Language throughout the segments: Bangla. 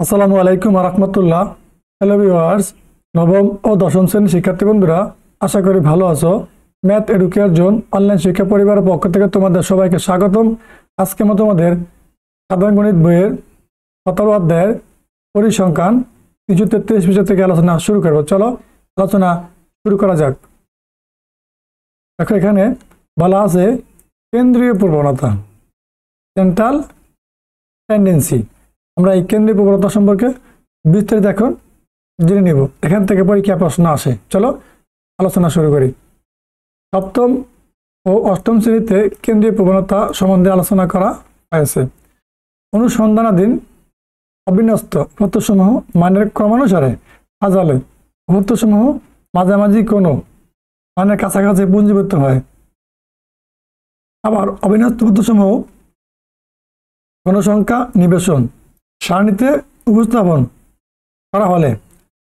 আসসালামু আলাইকুম রহমতুল্লাহ। হ্যালো ভিউয়ার্স, নবম ও দশম শ্রেণীর শিক্ষার্থী বন্ধুরা, আশা করি ভালো আছো। ম্যাথ এডুকেয়ার জোন অনলাইন শিক্ষা পরিবারের পক্ষ থেকে তোমাদের সবাইকে স্বাগতম। আজকে আমি তোমাদের সাধারণ গণিত বইয়ের 17 অধ্যায়ের পরিসংখ্যান 333 পৃষ্ঠা থেকে আলোচনা শুরু করব। চলো আলোচনা শুরু করা যাক। দেখো, এখানে বলা আছে কেন্দ্রীয় প্রবণতা, সেন্ট্রাল টেন্ডেন্সি। আমরা এই কেন্দ্রীয় প্রবণতা সম্পর্কে বিস্তারিত এখন জেনে নিব। এখান থেকে পরীক্ষা প্রশ্ন আসে। চলো আলোচনা শুরু করি। সপ্তম ও অষ্টম শ্রেণীতে কেন্দ্রীয় প্রবণতা সম্বন্ধে আলোচনা করা হয়েছে। অনুসন্ধানাধীন অবিন্যস্ত উপত্যসমূহ মানের ক্রমানুসারে সাজালে উপত্যসমূহ মাঝামাঝি কোনো মানের কাছাকাছি পুঞ্জীভূত হয়। আবার অবিন্যস্ত উপত্যসমূহ গণসংখ্যা নিবেশন সারণীতে উপস্থাপন করা হলে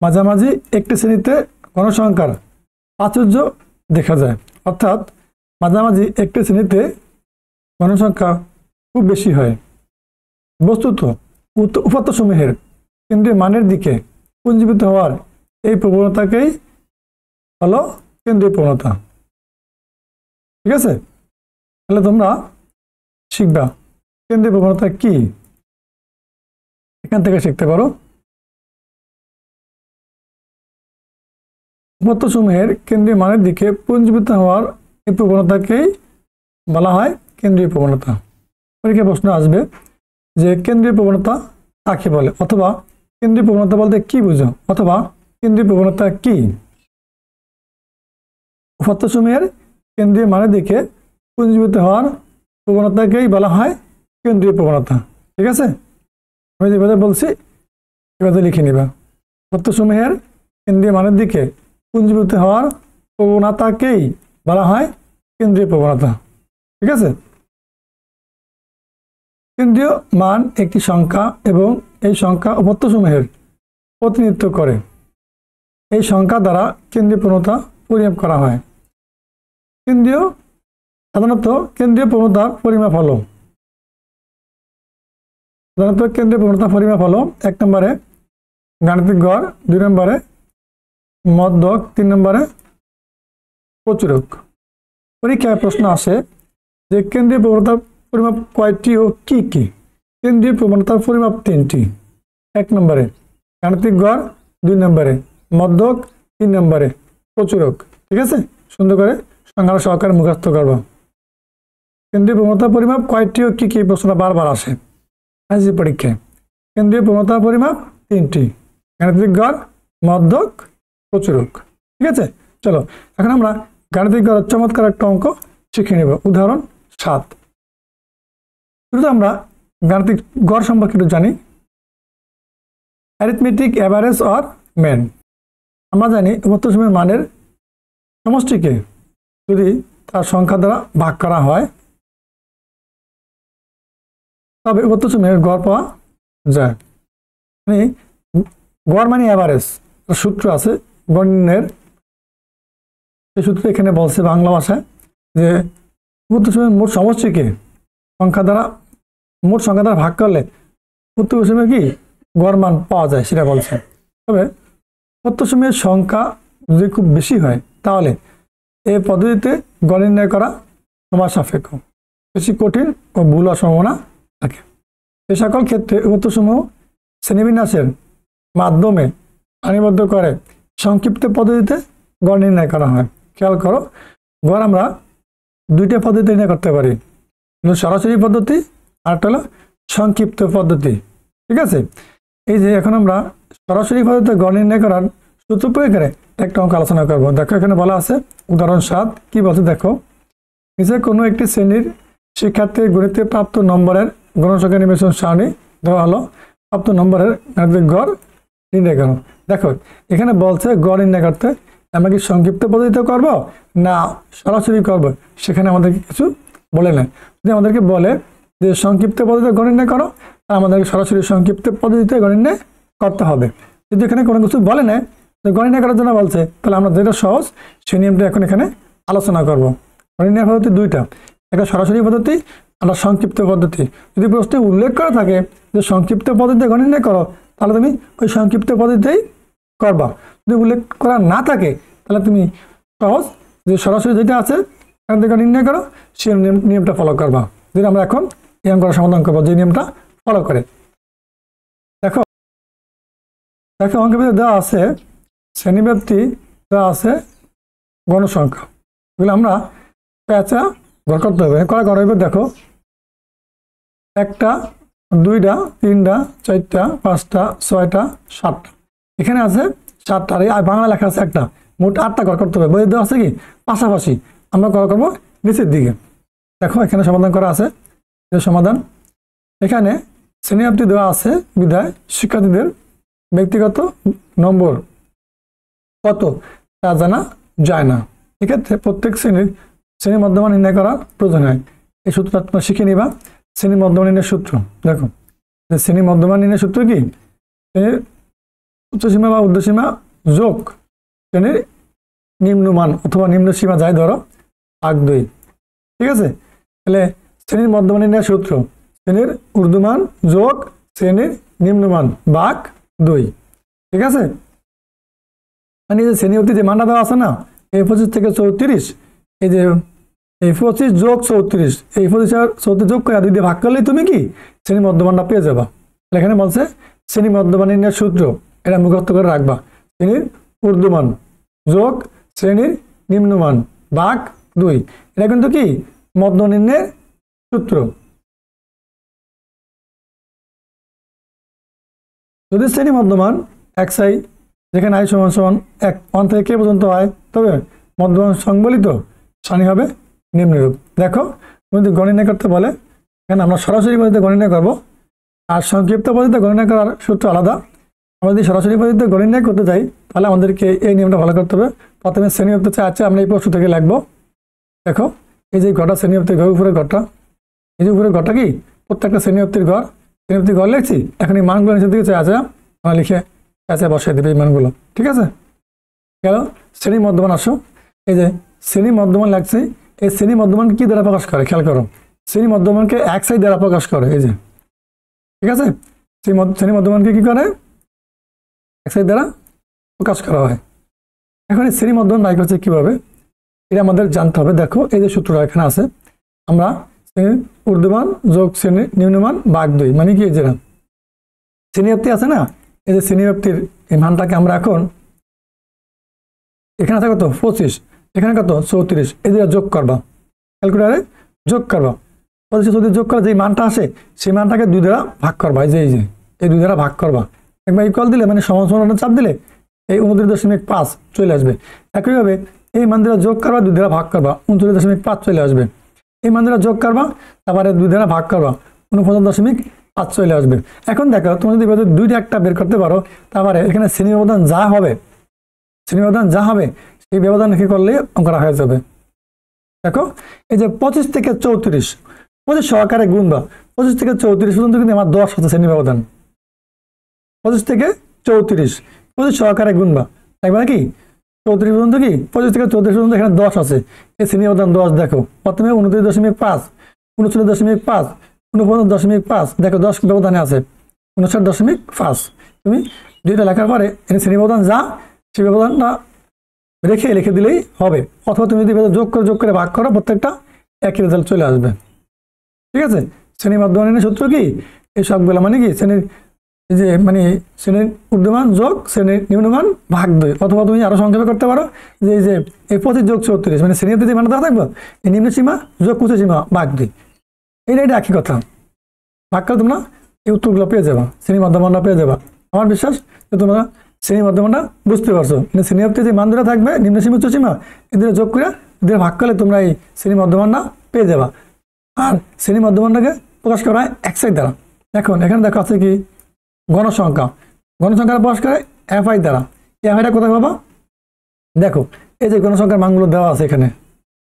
মাঝামাঝি একটি শ্রেণীতে গণসংখ্যার প্রাচুর্য দেখা যায়। অর্থাৎ মাঝামাঝি একটি শ্রেণীতে গণসংখ্যা খুব বেশি হয়। বস্তুত উপাত্তসমূহের কেন্দ্রীয় মানের দিকে পুঞ্জীভূত হওয়ার এই প্রবণতাকেই হলো কেন্দ্রীয় প্রবণতা। ঠিক আছে, তাহলে তোমরা শিখবা কেন্দ্রীয় প্রবণতা কি, এখান থেকে শিখতে পারো। উপাত্তসমূহের কেন্দ্রীয় মানের দিকে পুঞ্জীভূত হওয়ার এই প্রবণতাকেই বলা হয় কেন্দ্রীয় প্রবণতা। পরীক্ষায় প্রশ্ন আসবে যে কেন্দ্রীয় প্রবণতা কাকে বলে, অথবা কেন্দ্রীয় প্রবণতা বলতে কি বুঝো, অথবা কেন্দ্রীয় প্রবণতা কি। উপাত্তসমূহের কেন্দ্রীয় মানের দিকে পুঞ্জীভূত হওয়ার প্রবণতাকেই বলা হয় কেন্দ্রীয় প্রবণতা। ঠিক আছে, আমি যেভাবে বলছি এভাবে লিখে নিবা। উপাত্তসমূহের কেন্দ্রীয় মানের দিকে পুঞ্জীভূত হওয়ার প্রবণতাকেই বলা হয় কেন্দ্রীয় প্রবণতা। ঠিক আছে, কেন্দ্রীয় মান একটি সংখ্যা এবং এই সংখ্যা উপাত্তসমূহের প্রতিনিধিত্ব করে। এই সংখ্যা দ্বারা কেন্দ্রীয় প্রবণতা পরিমাপ করা হয়। সাধারণত কেন্দ্রীয় প্রবণতার পরিমাপ হলো কেন্দ্রীয় প্রবণতা পরিমাপ হলো 1 নম্বরে গাণিতিক গড়, 2 নম্বরে মধ্যক, 3 নম্বরে প্রচুরক। পরীক্ষায় প্রশ্ন আসে যে কেন্দ্রীয় প্রবণতার পরিমাপ কয়টি ও কি কি। কেন্দ্রীয় প্রবণতার পরিমাপ 3টি। 1 নম্বরে গাণিতিক গড়, 2 নম্বরে মধ্যক, 3 নম্বরে প্রচুরক। ঠিক আছে, সুন্দর করে সংজ্ঞা সহকারে মুখস্থ করবো। কেন্দ্রীয় প্রবণতার পরিমাপ কয়টি ও কি কি প্রশ্নটা বারবার আসে পরীক্ষায়। কেন্দ্রীয় প্রবণতার পরিমাপ 3টি, গাণিতিক গড়, মধ্যক, প্রচুরক। ঠিক আছে, চলো এখন আমরা গাণিতিক গড়ের চমৎকার একটা অঙ্ক শিখে নেব। উদাহরণ 7। শুরুতে আমরা গাণিতিক গড় সম্পর্কে একটু জানি। Arithmetic average or mean. আমরা জানি উপাত্তসমূহের মানের সমষ্টিকে যদি তার সংখ্যা দ্বারা ভাগ করা হয় তবে উপাত্তসমূহের গড় পাওয়া যায়। মানে গড় মানে অ্যাভারেজ সূত্র আছে গড় নির্ণয়ের। সেই সূত্র এখানে বলছে বাংলা ভাষায় যে উপাত্তসমূহের মোট সমষ্টিকে মোট সংখ্যা দ্বারা ভাগ করলে উপাত্তসমূহের কি গড় মান পাওয়া যায় সেটা বলছে। তবে উপাত্তসমূহের সংখ্যা যদি খুব বেশি হয় তাহলে এই পদ্ধতিতে গড় নির্ণয় করা সময় সাপেক্ষ, বেশি কঠিন ও ভুল হওয়ার সম্ভাবনা থাকে। এই সকল ক্ষেত্রে উপাত্তসমূহ শ্রেণীবিন্যাসের মাধ্যমে সারিবদ্ধ করে সংক্ষিপ্ত পদ্ধতিতে গড় নির্ণয় করা হয়। খেয়াল করো, গড় আমরা 2টা পদ্ধতিতে নির্ণয় করতে পারি, সরাসরি পদ্ধতি আর একটা হলো সংক্ষিপ্ত পদ্ধতি। ঠিক আছে, এই যে এখন আমরা সরাসরি পদ্ধতিতে গড় নির্ণয় করার সূত্র প্রয়োগ করে একটা অঙ্ক আলোচনা করবো। দেখো এখানে বলা আছে উদাহরণ 7 কি বলছে দেখো। নিচে কোনো একটি শ্রেণীর শিক্ষার্থীর গণিতে প্রাপ্ত নম্বরের গণসংখ্যা নিবেশন সারণী দেওয়া হলো। প্রাপ্ত নম্বরের গাণিতিক গড় নির্ণয় করো। দেখো এখানে বলছে গড় নির্ণয় করতে আমরা কি সংক্ষিপ্ত পদ্ধতিতে করব না সরাসরি করব, সেখানে আমাদেরকে কিছু বলে না। যদি আমাদেরকে বলে যে সংক্ষিপ্ত পদ্ধতিতে গড় নির্ণয় করো, আমাদেরকে সরাসরি সংক্ষিপ্ত পদ্ধতিতে গড় নির্ণয় করতে হবে। যদি এখানে কোনো কিছু বলে না, গড় নির্ণয় করার জন্য বলছে, তাহলে আমরা যেটা সহজ সেই নিয়মটা এখন এখানে আলোচনা করব। গড় নির্ণয় পদ্ধতি 2টা, একটা সরাসরি পদ্ধতি আর সংক্ষিপ্ত পদ্ধতি। যদি প্রশ্নে উল্লেখ করা থাকে যে সংক্ষিপ্ত পদ্ধতিতে গড় নির্ণয় করো, তাহলে তুমি ওই সংক্ষিপ্ত পদ্ধতিতেই করবা। যদি উল্লেখ করা না থাকে তাহলে তুমি সহজ যে সরাসরি যেটা আছে এখান থেকে নির্ণয় করো, সেই নিয়মটা ফলো করবা। যেটা আমরা এখন এই অঙ্কটা সমাধান করবো যে নিয়মটা ফলো করে। দেখো দেখো অঙ্কের ভিতরে দেওয়া আছে শ্রেণীব্যাপ্তি, দেওয়া আছে গণসংখ্যা, এগুলো আমরা প্যাঁচা ঘর করতে হবে। করা ঘর হবে, দেখো 1টা 2টা 3টা 4টা 5টা 6টা 7টা, এখানে আছে 7টা, আর বাংলা লেখা আছে একটা, মোট 8টা ঘর করতে হবে। বই দেওয়া আছে কি পাশাপাশি, আমরা ঘর করবো নিচের দিকে। দেখো এখানে সমাধান করা আছে, সমাধান এখানে শ্রেণীব্যাপ্তি দেওয়া আছে বিধায় শিক্ষার্থীদের ব্যক্তিগত নম্বর কত তা জানা যায় না। এক্ষেত্রে প্রত্যেক শ্রেণী মধ্যমান নির্ণয় করার প্রয়োজন হয়। এই সূত্রটা তোমরা শিখে নিবা। শ্রেণী মধ্যমান নির্ণয়ের সূত্র দেখো, শ্রেণী মধ্যমান নির্ণয়ের সূত্র কি, শ্রেণীর উচ্চসীমা বা ঊর্ধ্বসীমা যোগ শ্রেণীর নিম্নমান অথবা নিম্ন সীমা যাই ধরো ভাগ 2। ঠিক আছে, তাহলে শ্রেণীর মধ্যমান নির্ণয়ের সূত্র শ্রেণীর ঊর্ধ্বমান যোগ শ্রেণীর নিম্নমান ভাগ 2। ঠিক আছে, মানে এই যে শ্রেণীব্যাপ্তি যে মানটা দেওয়া আছে না, এই 25 থেকে 34, এই যে এই 25 যোগ 34, এই 25 আর 34 যোগ করে 2 দিয়ে ভাগ করলেই তুমি কি শ্রেণী মধ্যমানটা পেয়ে যাবা। এখানে বলছে শ্রেণী মধ্যমান নির্ণয়ের সূত্র, এটা মুখস্থ করে রাখবা। শ্রেণীর ঊর্ধ্বমান যোগ শ্রেণীর নিম্নমান ভাগ 2, এটা কিন্তু কি মধ্য নির্ণয়ের সূত্র। যদি শ্রেণী মধ্যমান xi, যেখানে i সমান সমান 1 থেকে k পর্যন্ত হয়, তবে মধ্যমান সংবলিত সারণী হবে নিম্নরূপ। দেখো তুমি যদি গণনা করতে বলে, এখানে আমরা সরাসরি পদ্ধতিতে গণনা করব, আর সংক্ষিপ্ত পদ্ধতিতে গণনা করার সূত্র আলাদা। আমরা যদি সরাসরি পদ্ধতিতে গণনা করতে চাই তাহলে আমাদেরকে এই নিয়মটা ভালো করতে হবে। প্রথমে শ্রেণীব্যাপ্তি চাচ্ছে আমরা এই প্রশ্ন থেকে লিখবো। দেখো এই যে ঘরটা শ্রেণীব্যাপ্তির ঘর, উপরের ঘরটা, এই যে উপরের ঘরটা কি প্রত্যেকটা শ্রেণীব্যাপ্তির ঘর, শ্রেণীব্যাপ্তির ঘর লিখছি। এখন এই মানগুলো নিচের দিকে আছে, আমরা লিখে আছে বসাই দেবে এই মানগুলো। ঠিক আছে, গেল শ্রেণী মধ্যমান। আসো এই যে শ্রেণী মধ্যমান লাগছে, এই শ্রেণী মধ্যমান কি দ্বারা প্রকাশ করে খেয়াল করো, শ্রেণী মধ্যমানকে xi দ্বারা প্রকাশ করে। এই যে ঠিক আছে, শ্রেণী মধ্যমানকে কি করে xi দ্বারা প্রকাশ করা হয়। এখন এই শ্রেণী মধ্যমান বাই করছে কিভাবে, এটা আমাদের জানতে হবে। দেখো এই যে সূত্রটা এখানে আছে, আমরা শ্রেণীর ঊর্ধ্বমান যোগ শ্রেণীর নিম্নমান ভাগ 2, মানে কি যেটা শ্রেণীব্যাপ্তি আছে না, এই যে শ্রেণীব্যাপ্তির এই মানটাকে আমরা এখন এখানে আছে কত 25, এখানে কত 34, এই দুটো যোগ করবা, ক্যালকুলেটারে যোগ করবা। 25 যোগ করা যে মানটা আসে সেই মানটাকে 2 দ্বারা ভাগ করবা। এই যে এই 2 দ্বারা ভাগ করবা, একবার ইকুয়াল দিলে মানে সমান সমান চাপ দিলে এই 29.5 চলে আসবে। একইভাবে এই মান দ্বারা যোগ করবা, 2 দ্বারা ভাগ করবা, 39.5 চলে আসবে। এই মান দ্বারা যোগ করবা, তারপরে 2 দ্বারা ভাগ করবা, 49.5 চলে আসবে। এখন দেখো তুমি যদি দুইটা একটা বের করতে পারো, তারপরে এখানে শ্রেণী ব্যবধান যা হবে, শ্রেণী ব্যবধান যা হবে সেই ব্যবধান কি করলে অঙ্কটা হয়ে যাবে। দেখো এই যে 25 থেকে 34, 25 সহকারে গুণবা, 25 থেকে 34 পর্যন্ত কিন্তু আমার 10 আছে শ্রেণী ব্যবধান। 25 থেকে 34, 25 সহকারে গুণবা, দেখবা নাকি 34 পর্যন্ত কি 25 থেকে 34 পর্যন্ত এখানে 10 আছে, এই শ্রেণী ব্যবধান 10। দেখো প্রথমে 29.5, 39.5, 49.5, দেখো 10 ব্যবধানে আছে 59.5। তুমি দুইটা লেখার পরে এখানে শ্রেণী ব্যবধান যা সেই ব্যবধানটা রেখে লিখে দিলেই হবে, অথবা তুমি যদি যোগ করে ভাগ করো, প্রত্যেকটা একই রেজাল্ট চলে আসবে। ঠিক আছে, শ্রেণী মধ্যমানের সূত্র কি এই সবগুলো, মানে কি শ্রেণীর যে মানে শ্রেণীর ঊর্ধ্বমান যোগ শ্রেণীর নিম্নমান ভাগ 2, অথবা তুমি আরো সংক্ষেপে করতে পারো যে এই যে এই 25 যোগ 34, মানে শ্রেণীতে যে মানটা দেওয়া থাকবে এই নিম্ন সীমা যোগ উচ্চ সীমা ভাগ 2, এটা একই কথা। ভাগ করে তোমরা এই উত্তরগুলো পেয়ে যাবা, শ্রেণী মধ্যমানটা পেয়ে যাবা। আমার বিশ্বাস যে তোমরা শ্রেণী মধ্যমানটা বুঝতে পারছো। শ্রেণীব্যাপ্তি যে মান দুটো থাকবে নিম্ন সীমা উচ্চ সীমা, এদের যোগ করে এদের ভাগ করলে তোমরা এই শ্রেণী মধ্যমানটা পেয়ে যাবা। আর শ্রেণী মধ্যমানটাকে প্রকাশ করা হয় xi দ্বারা। এখন এখানে দেখো আছে কি গণসংখ্যা, গণসংখ্যার প্রকাশ করে fi দ্বারা। fiটা কোথায় পাবা, দেখো এই যে গণসংখ্যার মানগুলো দেওয়া আছে এখানে।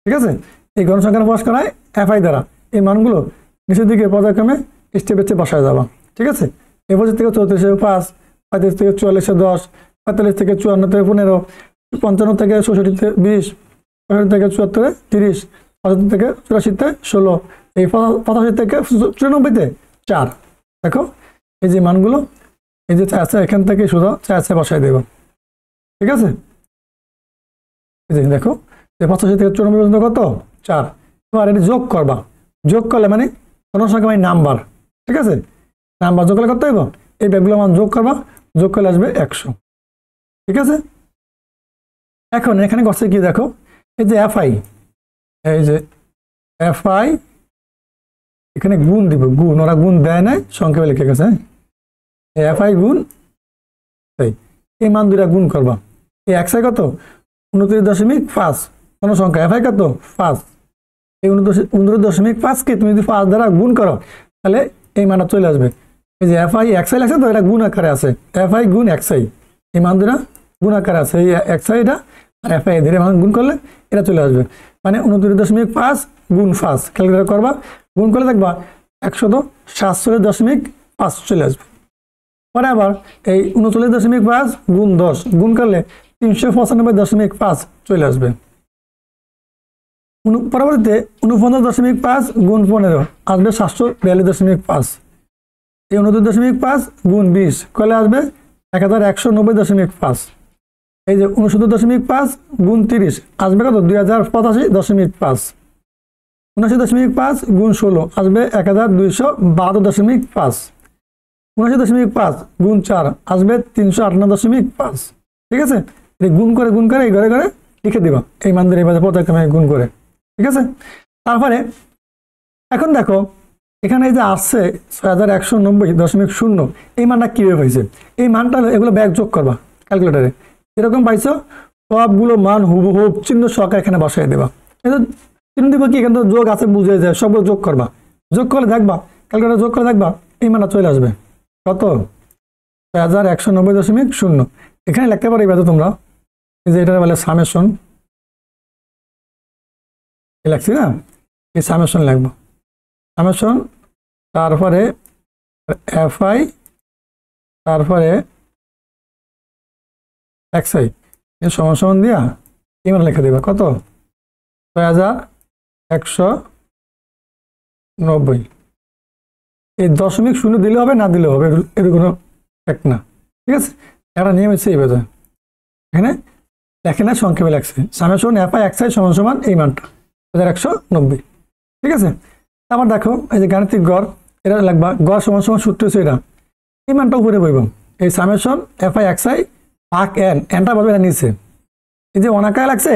ঠিক আছে, এই গণসংখ্যার প্রকাশ করা হয় fi দ্বারা। এই মানগুলো নিচের দিকে পর্যায়ক্রমে স্টেপে বসায় যাবা। ঠিক আছে, 25 থেকে 34 5, 35 থেকে 44 10, 45 থেকে 54 15, 55 থেকে 66 20, 65 থেকে 74 30, 75 থেকে 84 16, এই 85 থেকে 94 4। দেখো এই যে মানগুলো এই যে 4 এখান থেকে শুধু 4 বসাই দেব, ঠিক আছে। এই যে দেখো 85 থেকে 94 পর্যন্ত কত 4। এবার এটা যোগ করবা, যোগ করলে মানে কোনো সংখ্যা মানে নাম্বার, ঠিক আছে। নাম্বার যোগ করলে কত হইব, এই ব্যাগগুলো মান যোগ করবা, যোগ করলে আসবে 100, ঠিক আছে। এখন এখানে করছে কি দেখো, এই যে এফআই, এই যে এফআই এখানে গুণ দিব, গুণ ওরা গুণ দেয় নাই, সংক্ষেপে লিখে গেছে। এফআই গুণ এই মান দুইটা গুণ করবা, এই এক্স আই কত 29.5, কোন সংখ্যা এফআই কত 5, এই 29.5 কে তুমি যদি 5 দ্বারা গুণ করো তাহলে এই মানটা চলে আসবে। এই যে এফআই এক্সআই লাগছে তো, এটা গুণ আকারে আছে, এফআই গুণ এক্সআই, এই মান দুটা গুণ আকারে আছে, এই এক্সআই এটা আর এফআই ধীরে মান গুণ করলে এটা চলে আসবে, মানে 29.5 গুণ 5 ক্যালকুলেট করবা, গুণ করে দেখবা 147.5 চলে আসবে। পরে আবার এই 39.5 গুণ 10 গুণ করলে 395.5 চলে আসবে। পরবর্তীতে 49.5 গুণ 15 আসবে 742.5, এই 29.5 গুণ 20 করলে আসবে 1190.5, এই যে 69.5 গুণ 30 আসবে কত 2085.5, 79.5 গুণ 16 আসবে 1272.5, 79.5 গুণ 4 আসবে 358.5, ঠিক আছে। গুণ করে এই ঘরে ঘরে লিখে দিবা, এই মানদের এইভাবে প্রত্যেকটা গুণ করে, ঠিক আছে। তারপরে এখন দেখো এখানে এই যে আসছে 6190.0, এই মানটা কিভাবে হয়েছে, এই মানটা এগুলো ব্যাগ যোগ করবা ক্যালকুলেটারে, এরকম পাইছো সবগুলো মান হুবহু চিহ্ন সহকারে এখানে বসাই দেবা, চিহ্ন দিব কি এখানে তো যোগ আছে বুঝে যায়, সবগুলো যোগ করবা, যোগ করলে দেখবা ক্যালকুলেটার যোগ করে দেখবা এই মানটা চলে আসবে কত 6190.0। এখানে লিখতে পারো এবার তোমরা, এই যে এটা বলে সামেশন, লিখছি না, এই সামেশন লিখবো, সামেশন তারপরে এফআই তারপরে এক্সআই সমান সমান দিয়া এবার লিখে দেবা কত 6190, এই 0.0 দিলে হবে না দিলে হবে, এর কোনো এক না, ঠিক আছে। একটা নিয়ম হচ্ছে এই বেজা এখানে লেখে না, সংক্ষেপে লেখছে সামেশন এফআই এক্সআই সমান সমান এই মানটা 6190, ঠিক আছে। আবার দেখো এই যে গাণিতিক গড়, এটা লাগবা গড় সমান সমান সূত্র হচ্ছে এটা, এই মানটা উপরে বইব, এই সামেশন এফআই এক্সআই ভাগ এন, এনটা বলবে এটা নিচে, এই যে অনাকায় লাগছে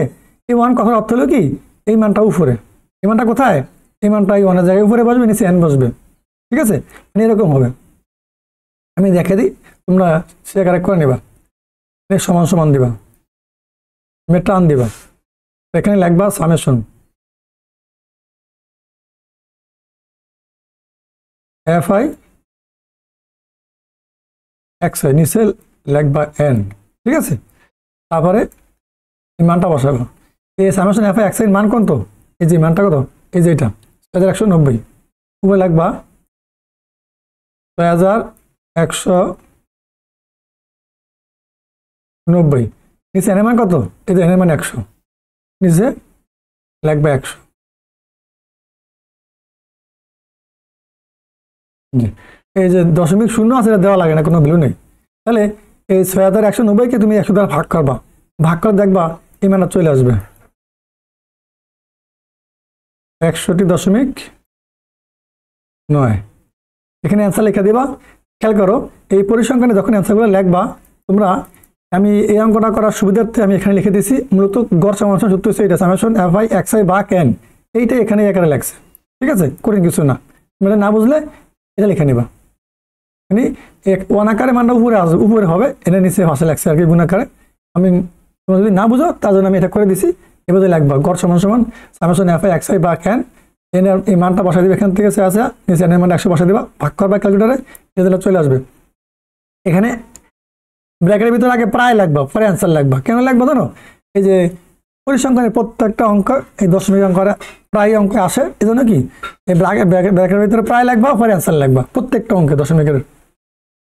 এই ওয়ান কথার অর্থ হলো কি এই মানটা উপরে, এই মানটা কোথায়, এই মানটা এই ওয়ানের জায়গায় উপরে বসবে, নিচে এন বসবে, ঠিক আছে। মানে এরকম হবে, আমি দেখে দিই তোমরা সে কারেক্ট করে নেবা, সমান সমান দিবা, টান দিবা, এখানে লিখবা সামেশন এফআই এক্সআই নিচে লিখবা এন, ঠিক আছে। তারপরে এই মানটা বসাবো, এই সামেশন এফআই এক্সআই মান কত, এই যে মানটা কত, এই যে এটা 6190, উপরে লিখবা 6190, নিচে এনের মান কত, এই যে এনের মান 100, নিচে লিখবা 100, এই যে 0.0 আছে এটা দেওয়া লাগে না, কোনো ভ্যালু নেই, তাহলে এই 6190 তুমি 100 দ্বারা ভাগ করবা, ভাগ করে দেখবা এই মানটা চলে আসবে 61.9। এখানে অ্যান্সার লিখে দিবা, খেয়াল করো এই পরিসংখ্যানে যখন অ্যান্সারগুলো লিখবা তোমরা, আমি এই অঙ্কটা করার সুবিধার্থে আমি এখানে লিখে দিয়েছি, মূলত গড় সমান সূত্র হচ্ছে এটা সামেশন এফআই এক্সআই ভাগ এন, এইটা এখানে একারে লাগছে, ঠিক আছে, কঠিন কিছু না, তুমি না বুঝলে এটা লিখে নিবা, মানে ওয়ান আকারে মানটা উপরে আসবে, উপরে হবে, এটা নিচে ভাষা লাগছে আর কি গুণ আকারে, আমি তোমরা যদি না বুঝো তার জন্য আমি এটা করে দিছি, এবার লিখবা গড় সমান সমান সামেশন এফআই এক্সআই ভাগ এন, এনের এই মানটা বসাই দিবে, এখান থেকে আছে নিচে এনের মানটা 100 বসাই দিবা, ভাগ করবা ক্যালকুলেটারে, এটা চলে আসবে। এখানে ব্র্যাকেটের ভিতরে আগে প্রায় লাগবা, পরে অ্যান্সার লাগবা, কেন লাগবা জানো, এই যে পরিসংখ্যানের প্রত্যেকটা অঙ্ক এই দশমিক অঙ্ক প্রায় অঙ্ক আসে, এই জন্য কি এই ব্র্যাকেটের ভিতরে প্রায় লাগবা, পরে অ্যান্সার লাগবা প্রত্যেকটা অঙ্কে দশমিকের,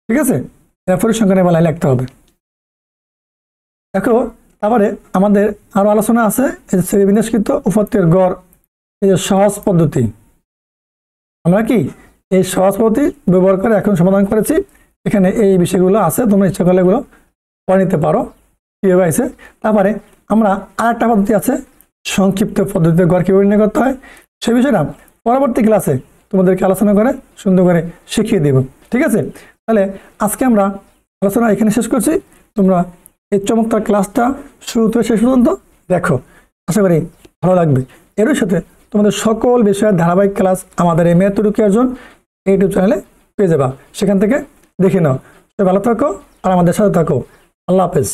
ঠিক আছে, পরিসংখ্যানের বেলায় লিখতে হবে। দেখো তারপরে আমাদের আরো আলোচনা আছে এই যে শ্রেণীবিন্যাসকৃত উপপাদ্যের গড়, এই যে সহজ পদ্ধতি, আমরা কি এই সহজ পদ্ধতি ব্যবহার করে এখন সমাধান করেছি, এখানে এই বিষয়গুলো আছে, তোমরা ইচ্ছা করলে এগুলো পড়ে নিতে পারো কীভাবে আছে। তারপরে আমরা আরেকটা পদ্ধতি আছে, সংক্ষিপ্ত পদ্ধতিতে গড় কীভাবে নির্ণয় করতে হয়, সেই বিষয়টা পরবর্তী ক্লাসে তোমাদেরকে আলোচনা করে সুন্দর করে শিখিয়ে দেব। ঠিক আছে, তাহলে আজকে আমরা আলোচনা এখানে শেষ করছি। তোমরা এই চমৎকার ক্লাসটা শুরু থেকে শেষ পর্যন্ত দেখো, আশা করি ভালো লাগবে। এর সাথে তোমাদের সকল বিষয়ের ধারাবাহিক ক্লাস আমাদের এই ম্যাথ রুকি অর্জন ইউটিউব চ্যানেলে পেয়ে যাবা, সেখান থেকে দেখে নাও। ভালো থাকো আর আমাদের সাথে থাকো। আল্লাহ হাফেজ।